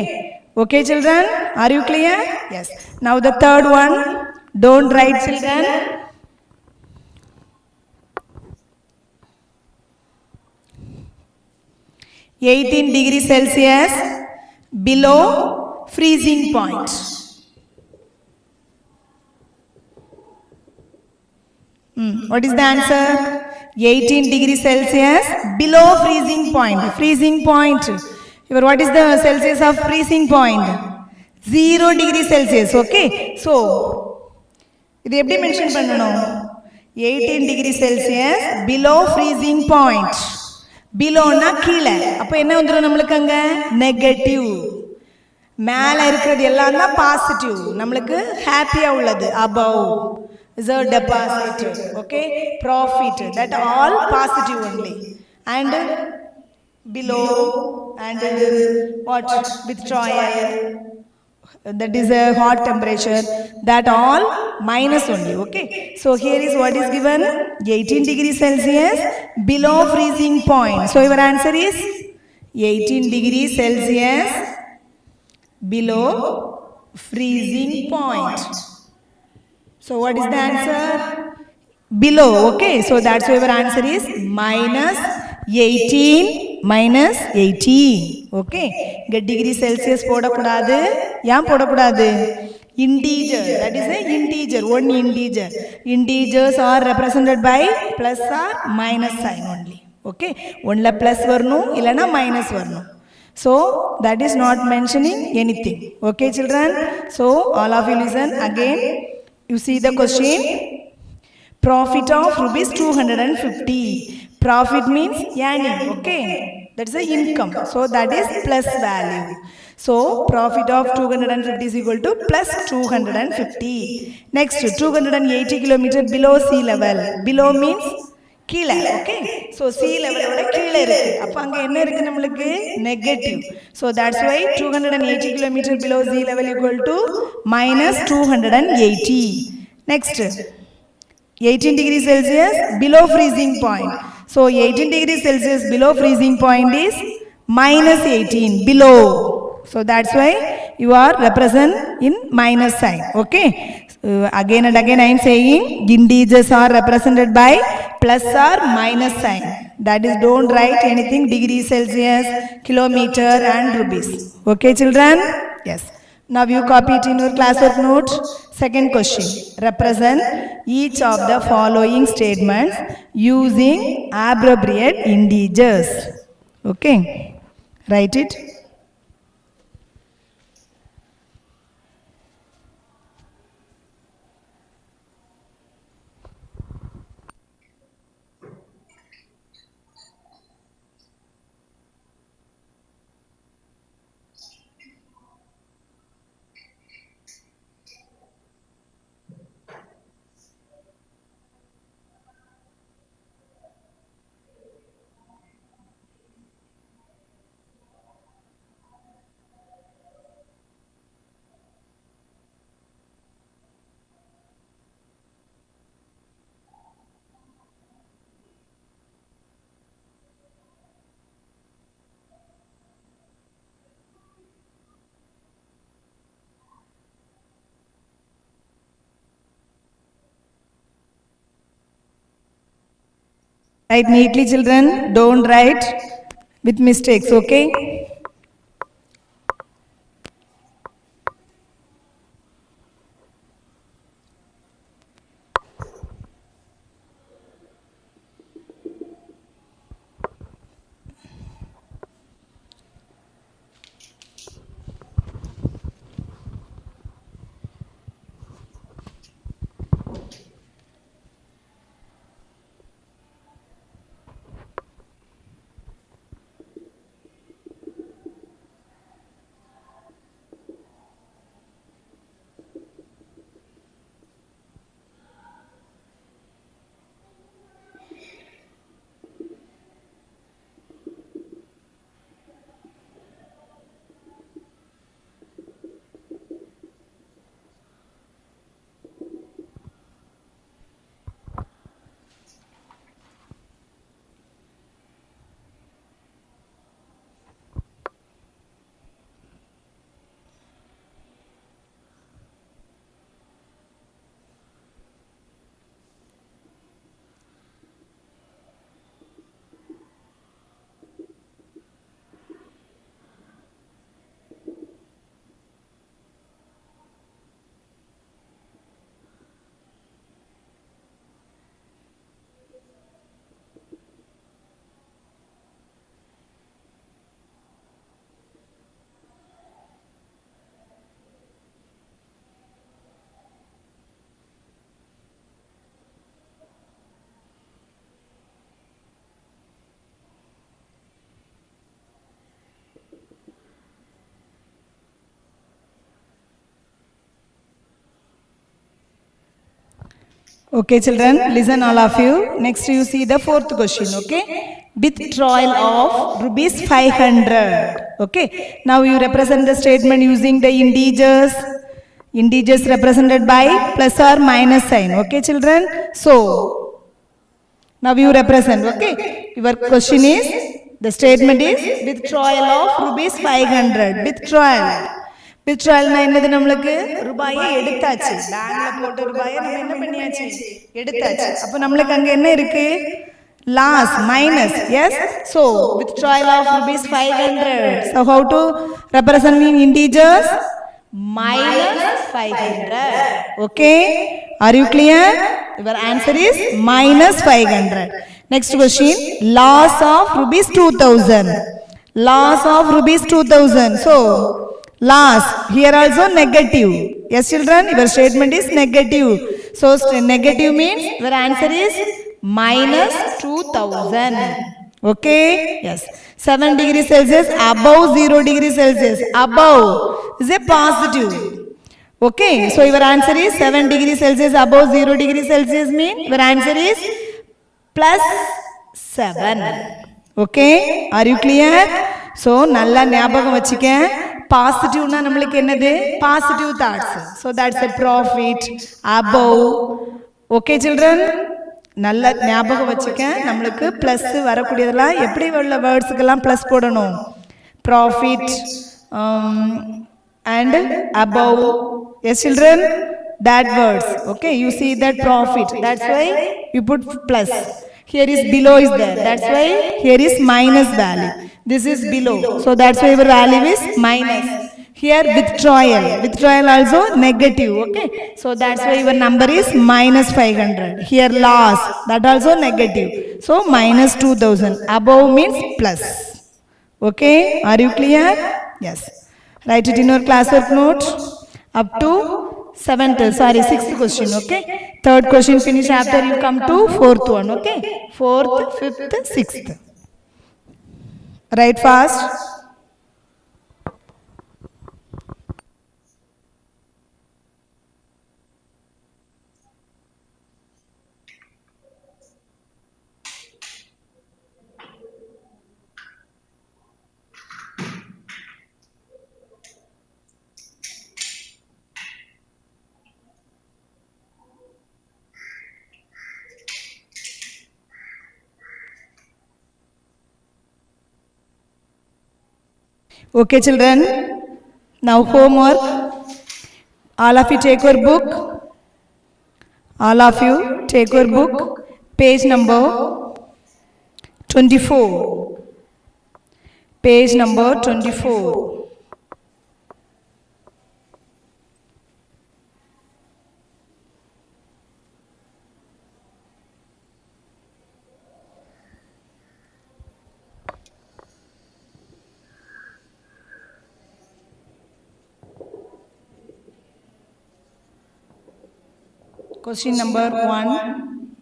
okay children, are you clear? Yes. Now the third one, don't write children. 18 degrees Celsius below freezing point. What is the answer? 18 degrees Celsius below freezing point. Freezing point. What is the Celsius of freezing point? 0 degrees Celsius. Okay. So, இது எப்படி mention பண்ணணும்? 18 degrees Celsius below freezing point. Below-னா கீழே, அப்ப என்ன வந்துரும் நம்மளுக்கு அங்க, negative. மேல இருக்கிறது எல்லாம் தான் பாசிட்டிவ், நம்மளுக்கு ஹாப்பியா உள்ளது above is a deposit. Okay, profit, that all positive only, and below and what, withdrawal, that is a hot temperature, that all minus only. Okay, so here is what is given, 18 degrees Celsius below freezing point. So your answer is 18 degrees Celsius below freezing point. So what is the answer? Below. Okay, so that's why your answer is minus 18 minus 18. Okay, get degree Celsius போடக்கூடாது. ஏன் போடக்கூடாது? Integer, that is a integer, one integer. Integers are represented by plus or minus sign only. Okay, ஒன்ல plus வரணும் இல்லனா minus வரணும். So that is not mentioning anything. Okay children, so all of you listen again. You see the question, profit of rupees 250. Profit means earning. Okay, that's the income, so that is plus value. So profit of 250 is equal to plus 250. Next, 280 kilometer below sea level. Below means கீழே. Okay, so sea level ஓட கீழே இருக்கு, அப்ப அங்க என்ன இருக்கு நமக்கு, negative. So that's why 280 kilometer below sea level equal to minus 280. Next, 18 degrees Celsius below freezing point. So 18 degrees Celsius below freezing point is minus 18, below. So that's why you are represent in minus sign. Okay, again and again I am saying integers are represented by plus or minus sign. That is, don't write anything degree Celsius, kilometer and rupees. Okay children? Yes. Now you copy it in your classwork note. Second question, represent each of the following statements using appropriate integers. Okay, write it. Write neatly, children. Don't write with mistakes, okay? Okay, children, listen all of you. Next you see the fourth question, okay? Withdrawal of rupees 500. Okay, now you represent the statement using the integers. Integers represented by plus or minus sign, okay children? So, now you represent, okay? Your question is, the statement is withdrawal of rupees 500. Withdrawal. வித்ட்ராயல்னா என்னது நம்மளுக்கு ரூபாயை எடுத்தாச்சு பேங்க்ல போட்ட ரூபாயை நம்ம என்ன பண்ணியாச்சு எடுத்தாச்சு அப்ப நம்மளுக்கு அங்க என்ன இருக்கு loss minus yes so withdrawal of rupees 500 so how to represent in integers minus 500 okay are you clear your answer is minus 500 next question loss of rupees 2000 loss of rupees 2000 so loss here also negative yes children your statement is negative so negative means your answer is minus 2000 okay yes 7 degrees Celsius above 0 degrees Celsius above is a positive okay so your answer is 7 degrees Celsius above 0 degrees Celsius mean your answer is plus 7 okay are you clear so நல்லா ஞாபகம் வச்சுக்க பாசிட்டிவ்னா நம்மளுக்கு என்னது positive thoughts so that's a profit above okay children நல்ல ஞாபகம் வச்சுக்க நம்மளுக்கு plus வரக்கூடியதெல்லாம் எப்படி உள்ள வேர்ட்ஸ்க்கெல்லாம் பிளஸ் போடணும் profit and above yes children that words okay you see that profit that's why you put plus here is below is there that's why here is minus value this is below so that's why your value is minus here withdrawal also negative okay so that's why your number is minus 500 here loss that also negative so minus 2000 above means plus okay are you clear yes write it in your classwork note up to 6th question okay third question finish after you come to fourth one okay fourth fifth sixth write fast okay children now homework all of you take your book all of you take your book page number 24. Page number 24. Question number 1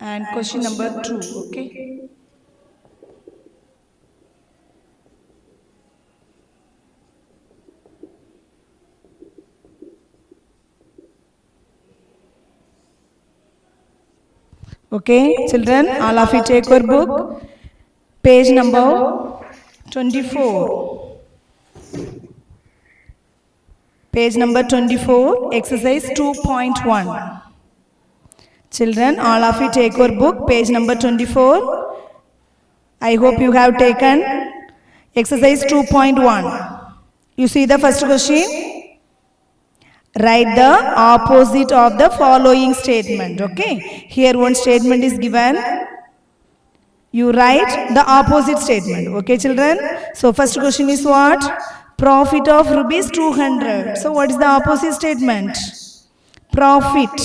and question number 2, okay? Okay, children, all of you take your book, page number 24. Page number 24, exercise 2.1. Children, all of you take your book, page number 24. I hope you have taken exercise 2.1. You see the first question? Write the opposite of the following statement. Okay, here one statement is given. You write the opposite statement. Okay, children. So first question is what? Profit of rupees 200. So what is the opposite statement? Profit.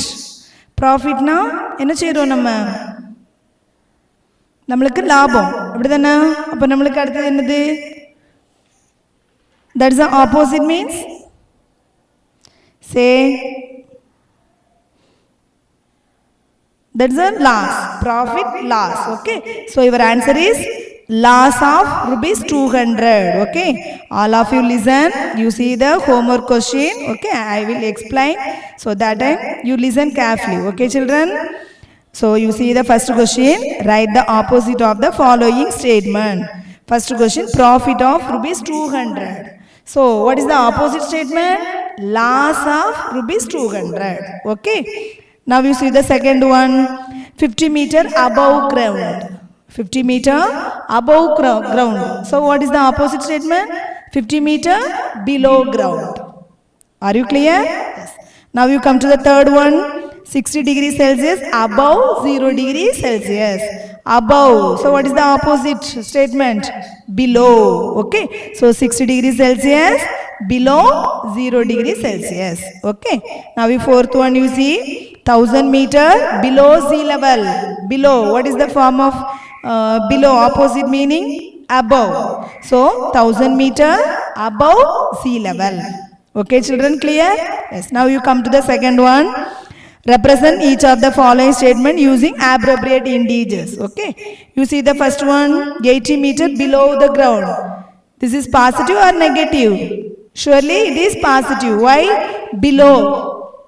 Profit na enna cheyirom nammalukku labam ivide thanna appo nammalukku adutha ennathu, that is the opposite means, say, that's a loss. Profit, loss. Okay, so your answer is loss of rupees 200. Okay, all of you listen, you see the homework question. Okay, I will explain, so that time you listen carefully. Okay, children, so you see the first question, write the opposite of the following statement. First question, profit of rupees 200. So what is the opposite statement? Loss of rupees 200. Okay, now you see the second one, 50 meter above ground. 50 meter above ground. So what is the opposite statement? 50 meter below ground. Are you clear? Yes. Now you come to the third one, 60 degrees Celsius above 0 degrees Celsius. Above. So what is the opposite statement? Below. Okay. So 60 degrees Celsius below 0 degrees Celsius. Okay. Now the fourth one you see, 1000 meter below sea level. Below. What is the form of below? Opposite meaning above. So 1000 meter above sea level. Okay, children, clear? Yes. Now you come to the second one. Represent each of the following statement using appropriate integers. Okay. You see the first one, 80 meter below the ground. This is positive or negative? Surely it is positive. Why? Below.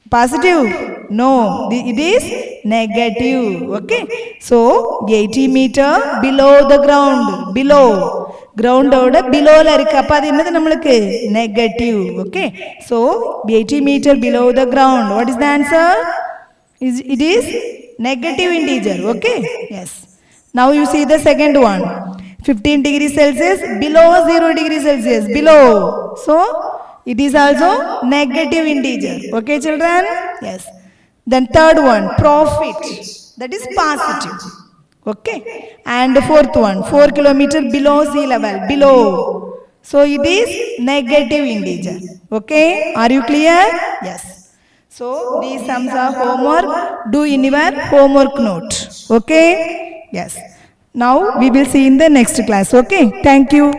Positive? No, it is negative. Okay. So 80 meter below the ground. Below. Ground oda below la irukku, appo adu enna nammalukku negative. Okay, so 80 meter below the ground, what is the answer? It is negative integer. Okay, yes. Now you see the second one, 15 degrees Celsius below 0 degrees Celsius. Below, so it is also negative integer. Okay, children? Yes. Then third one, profit, that is positive. Okay, and fourth one, 4 kilometer below sea level. Below, so it is negative integer. Okay, are you clear? Yes. So these sums are homework. Do in your homework note. Okay, yes. Now we will see in the next class. Okay, thank you.